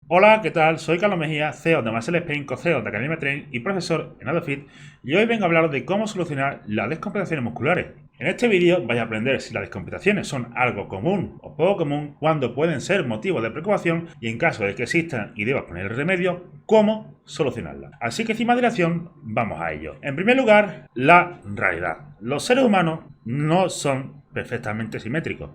Hola, ¿qué tal? Soy Carlos Mejía, CEO de Marcel Spain, co-CEO de Academia Train y profesor en AdoFit, y hoy vengo a hablar de cómo solucionar las descompensaciones musculares. En este vídeo vais a aprender si las descompensaciones son algo común o poco común, cuándo pueden ser motivo de preocupación y en caso de que existan y debas poner el remedio, cómo solucionarlas. Así que sin más dilación, vamos a ello. En primer lugar, la realidad. Los seres humanos no son perfectamente simétricos,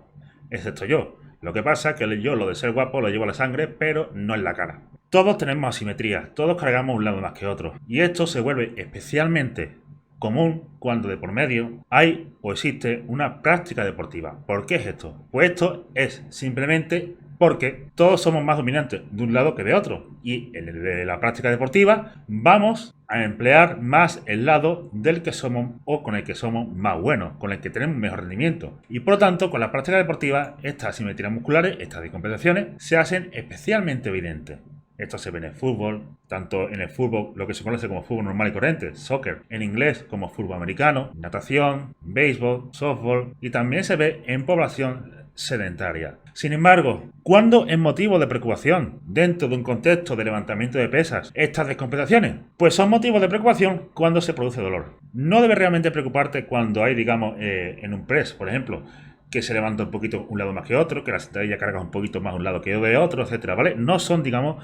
excepto yo. Lo que pasa es que yo lo de ser guapo lo llevo a la sangre, pero no en la cara. Todos tenemos asimetría, todos cargamos un lado más que otro. Y esto se vuelve especialmente común cuando de por medio hay o existe una práctica deportiva. ¿Por qué es esto? Pues esto es simplemente porque todos somos más dominantes de un lado que de otro. Y en el de la práctica deportiva vamos a emplear más el lado del que somos o con el que somos más buenos, con el que tenemos mejor rendimiento. Y por lo tanto, con la práctica deportiva, estas asimetrías musculares, estas descompensaciones, se hacen especialmente evidentes. Esto se ve en el fútbol, tanto en el fútbol, lo que se conoce como fútbol normal y corriente, soccer, en inglés como fútbol americano, natación, béisbol, softball, y también se ve en población sedentaria. Sin embargo, ¿cuándo es motivo de preocupación dentro de un contexto de levantamiento de pesas estas descompensaciones? Pues son motivos de preocupación cuando se produce dolor. No debe realmente preocuparte cuando hay, digamos, en un press, por ejemplo, que se levanta un poquito un lado más que otro, que la sentadilla carga un poquito más un lado que de otro, etcétera, ¿vale? No son, digamos,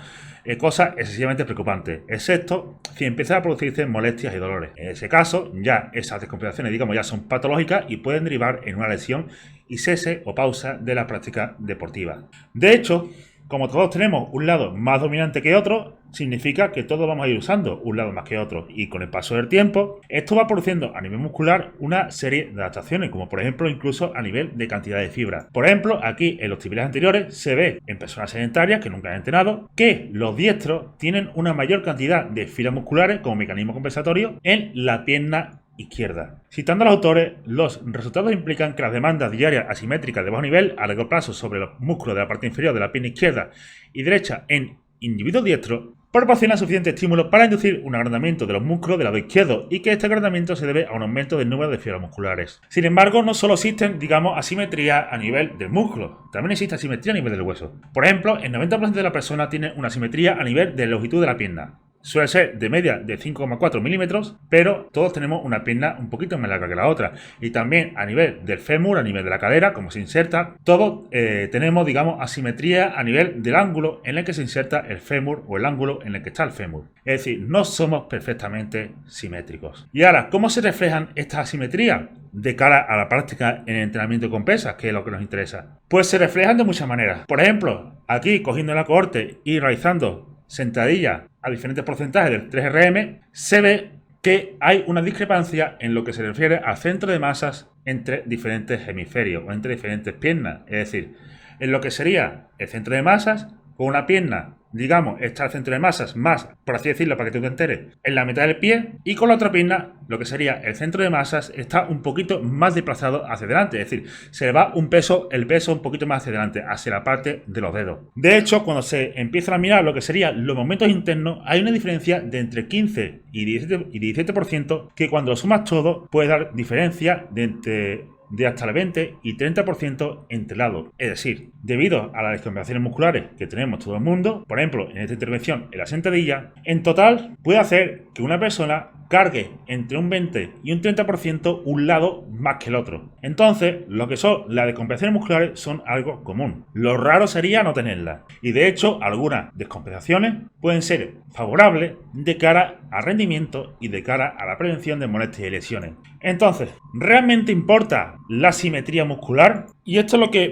cosas excesivamente preocupantes, excepto si empiezan a producirse molestias y dolores. En ese caso, ya esas descompensaciones, digamos, ya son patológicas y pueden derivar en una lesión y cese o pausa de la práctica deportiva. De hecho, como todos tenemos un lado más dominante que otro, significa que todos vamos a ir usando un lado más que otro. Y con el paso del tiempo, esto va produciendo a nivel muscular una serie de adaptaciones, como por ejemplo incluso a nivel de cantidad de fibra. Por ejemplo, aquí en los tibiales anteriores se ve en personas sedentarias que nunca han entrenado que los diestros tienen una mayor cantidad de fibras musculares como mecanismo compensatorio en la pierna izquierda. Citando a los autores, los resultados implican que las demandas diarias asimétricas de bajo nivel a largo plazo sobre los músculos de la parte inferior de la pierna izquierda y derecha en individuos diestros proporcionan suficiente estímulo para inducir un agrandamiento de los músculos del lado izquierdo y que este agrandamiento se debe a un aumento del número de fibras musculares. Sin embargo, no solo existen, digamos, asimetría a nivel del músculo, también existe asimetría a nivel del hueso. Por ejemplo, el 90% de la persona tiene una asimetría a nivel de longitud de la pierna. Suele ser de media de 5,4 milímetros, pero todos tenemos una pierna un poquito más larga que la otra. Y también a nivel del fémur, a nivel de la cadera, como se inserta, todos tenemos, digamos, asimetría a nivel del ángulo en el que se inserta el fémur o el ángulo en el que está el fémur. Es decir, no somos perfectamente simétricos. Y ahora, ¿cómo se reflejan estas asimetrías de cara a la práctica en el entrenamiento con pesas, que es lo que nos interesa? Pues se reflejan de muchas maneras. Por ejemplo, aquí cogiendo la cohorte y realizando sentadilla a diferentes porcentajes del 3RM, se ve que hay una discrepancia en lo que se refiere al centro de masas entre diferentes hemisferios o entre diferentes piernas. Es decir, en lo que sería el centro de masas, con una pierna, digamos, está el centro de masas más, por así decirlo, para que tú te enteres, en la mitad del pie, y con la otra pierna, lo que sería el centro de masas, está un poquito más desplazado hacia adelante, es decir, se le va el peso un poquito más hacia adelante, hacia la parte de los dedos. De hecho, cuando se empiezan a mirar lo que serían los momentos internos, hay una diferencia de entre 15 y 17%, que cuando lo sumas todo, puede dar diferencia de hasta el 20 y 30% entre lados. Es decir, debido a las descompensaciones musculares que tenemos todo el mundo, por ejemplo, en esta intervención en la sentadilla, en total puede hacer que una persona cargue entre un 20 y un 30% un lado más que el otro. Entonces, lo que son las descompensaciones musculares son algo común. Lo raro sería no tenerlas. Y de hecho, algunas descompensaciones pueden ser favorables de cara al rendimiento y de cara a la prevención de molestias y lesiones. Entonces, ¿realmente importa la simetría muscular? Y esto es lo que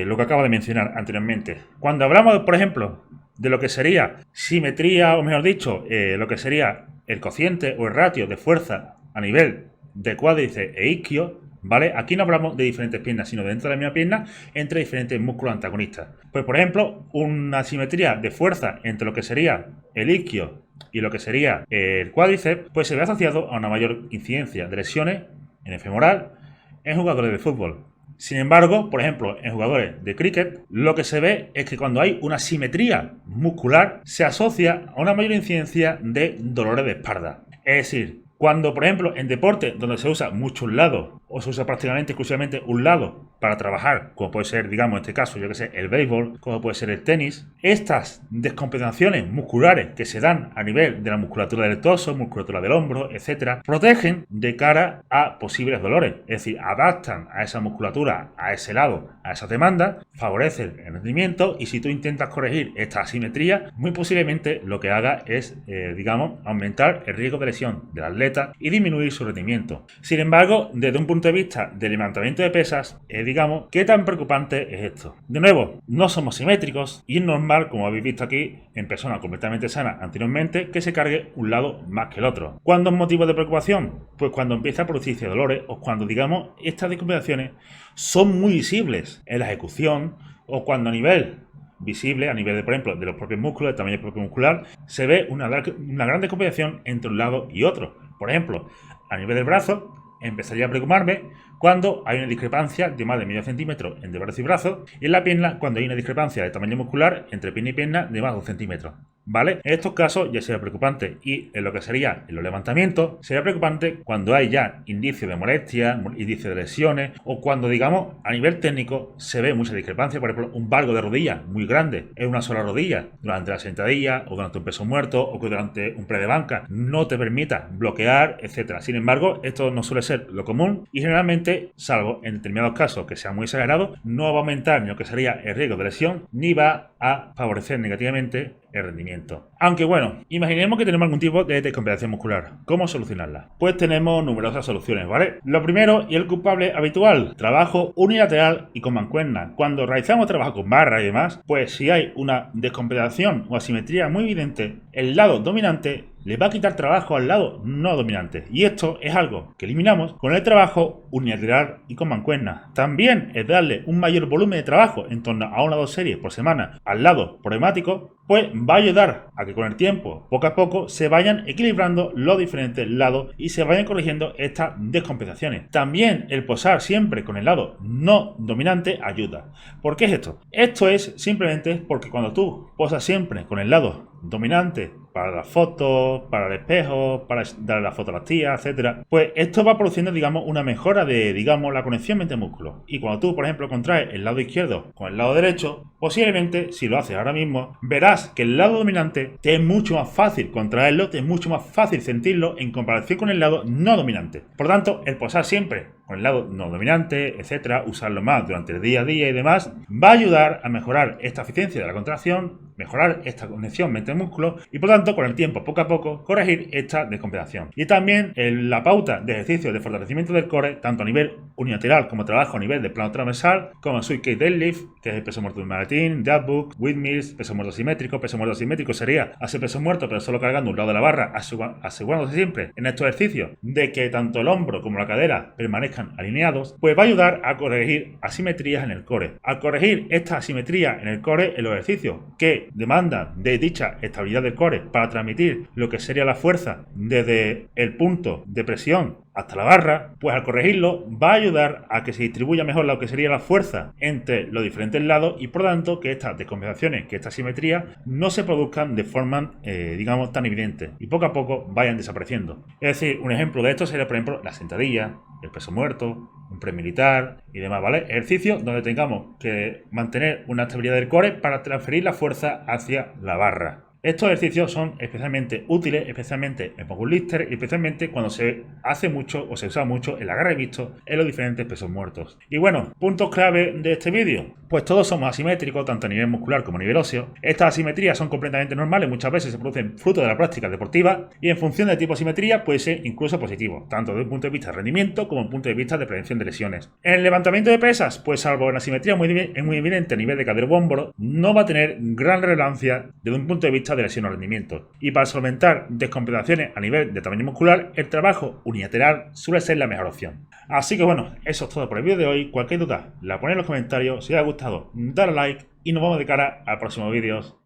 lo que acabo de mencionar anteriormente. Cuando hablamos, por ejemplo, de lo que sería simetría, o mejor dicho, lo que sería el cociente o el ratio de fuerza a nivel de cuádriceps e isquio, ¿vale? Aquí no hablamos de diferentes piernas, sino dentro de la misma pierna, entre diferentes músculos antagonistas. Pues, por ejemplo, una simetría de fuerza entre lo que sería el isquio y lo que sería el cuádriceps, pues se ve asociado a una mayor incidencia de lesiones en el femoral en jugadores de fútbol. Sin embargo, por ejemplo, en jugadores de cricket, lo que se ve es que cuando hay una simetría muscular, se asocia a una mayor incidencia de dolores de espalda. Es decir, cuando, por ejemplo, en deportes donde se usa mucho un lado o se usa prácticamente exclusivamente un lado para trabajar, como puede ser, digamos, en este caso, yo que sé, el béisbol, como puede ser el tenis. Estas descompensaciones musculares que se dan a nivel de la musculatura del torso, musculatura del hombro, etcétera, protegen de cara a posibles dolores, es decir, adaptan a esa musculatura, a ese lado, a esa demanda, favorecen el rendimiento, y si tú intentas corregir esta asimetría, muy posiblemente lo que haga es, digamos, aumentar el riesgo de lesión del atleta y disminuir su rendimiento. Sin embargo, desde un punto de vista del levantamiento de pesas, digamos, ¿qué tan preocupante es esto? De nuevo, no somos simétricos y es normal, como habéis visto aquí, en personas completamente sanas anteriormente, que se cargue un lado más que el otro. ¿Cuándo es motivo de preocupación? Pues cuando empieza a producirse dolores o cuando, digamos, estas descompensaciones son muy visibles en la ejecución, o cuando a nivel visible, a nivel de, por ejemplo, de los propios músculos, del tamaño propio muscular, se ve una gran descompensación entre un lado y otro. Por ejemplo, a nivel del brazo, empezaría a preocuparme cuando hay una discrepancia de más de medio centímetro entre brazo y brazo, y en la pierna cuando hay una discrepancia de tamaño muscular entre pierna y pierna de más de 1 centímetro. ¿Vale? En estos casos ya sería preocupante, y en lo que sería en los levantamientos sería preocupante cuando hay ya indicios de molestia, indicios de lesiones, o cuando, digamos, a nivel técnico se ve mucha discrepancia. Por ejemplo, un valgo de rodilla muy grande en una sola rodilla durante la sentadilla, o durante un peso muerto, o que durante un pre de banca no te permita bloquear, etcétera. Sin embargo, esto no suele ser lo común, y generalmente, salvo en determinados casos que sean muy exagerados, no va a aumentar ni lo que sería el riesgo de lesión, ni va a favorecer negativamente el rendimiento. Aunque bueno, imaginemos que tenemos algún tipo de descompensación muscular. ¿Cómo solucionarla? Pues tenemos numerosas soluciones, ¿vale? Lo primero, y el culpable habitual, trabajo unilateral y con mancuerna. Cuando realizamos trabajo con barra y demás, pues si hay una descompensación o asimetría muy evidente, el lado dominante le va a quitar trabajo al lado no dominante, y esto es algo que eliminamos con el trabajo unilateral y con mancuerna. También es darle un mayor volumen de trabajo, en torno a 1 o 2 series por semana, al lado problemático, pues va a ayudar a que con el tiempo, poco a poco, se vayan equilibrando los diferentes lados y se vayan corrigiendo estas descompensaciones. También el posar siempre con el lado no dominante ayuda. ¿Por qué es esto? Esto es simplemente porque cuando tú posas siempre con el lado dominante para las fotos, para el espejo, para darle la foto a las tías, etcétera, pues esto va produciendo, digamos, una mejora de, digamos, la conexión mente-músculo. Y cuando tú, por ejemplo, contraes el lado izquierdo con el lado derecho, posiblemente, si lo haces ahora mismo, verás que el lado dominante te es mucho más fácil contraerlo, te es mucho más fácil sentirlo en comparación con el lado no dominante. Por lo tanto, el posar siempre con el lado no dominante, etcétera, usarlo más durante el día a día y demás, va a ayudar a mejorar esta eficiencia de la contracción, mejorar esta conexión mente-músculo y, por tanto, con el tiempo, poco a poco, corregir esta descompensación. Y también la pauta de ejercicios de fortalecimiento del core, tanto a nivel unilateral como trabajo a nivel de plano transversal, como Sweet Cake Deadlift, que es el peso muerto de un maletín, deadbook, windmills, peso muerto asimétrico. Peso muerto asimétrico sería hacer peso muerto pero solo cargando un lado de la barra, asegurándose siempre en estos ejercicios de que tanto el hombro como la cadera permanezcan alineados, pues va a ayudar a corregir asimetrías en el core. Al corregir esta asimetría en el core, en los ejercicios que demandan de dicha estabilidad del core para transmitir lo que sería la fuerza desde el punto de presión hasta la barra, pues al corregirlo va a ayudar a que se distribuya mejor lo que sería la fuerza entre los diferentes lados, y por tanto que estas descompensaciones, que esta asimetría no se produzcan de forma, digamos, tan evidente, y poco a poco vayan desapareciendo. Es decir, un ejemplo de esto sería, por ejemplo, la sentadilla, el peso muerto, un press militar y demás, ¿vale? Ejercicios donde tengamos que mantener una estabilidad del core para transferir la fuerza hacia la barra. Estos ejercicios son especialmente útiles, especialmente en powerlifter y especialmente cuando se hace mucho o se usa mucho el agarre visto en los diferentes pesos muertos. Y bueno, puntos clave de este vídeo. Pues todos somos asimétricos, tanto a nivel muscular como a nivel óseo. Estas asimetrías son completamente normales, muchas veces se producen fruto de la práctica deportiva, y en función del tipo de asimetría puede ser incluso positivo, tanto desde un punto de vista de rendimiento como desde un punto de vista de prevención de lesiones. En el levantamiento de pesas, pues salvo en asimetría muy evidente a nivel de cadera o hombro, no va a tener gran relevancia desde un punto de vista de lesión o rendimiento. Y para solventar descompensaciones a nivel de tamaño muscular, el trabajo unilateral suele ser la mejor opción. Así que bueno, eso es todo por el vídeo de hoy. Cualquier duda la ponéis en los comentarios. Si os ha gustado, dale a like y nos vemos de cara a próximos vídeos.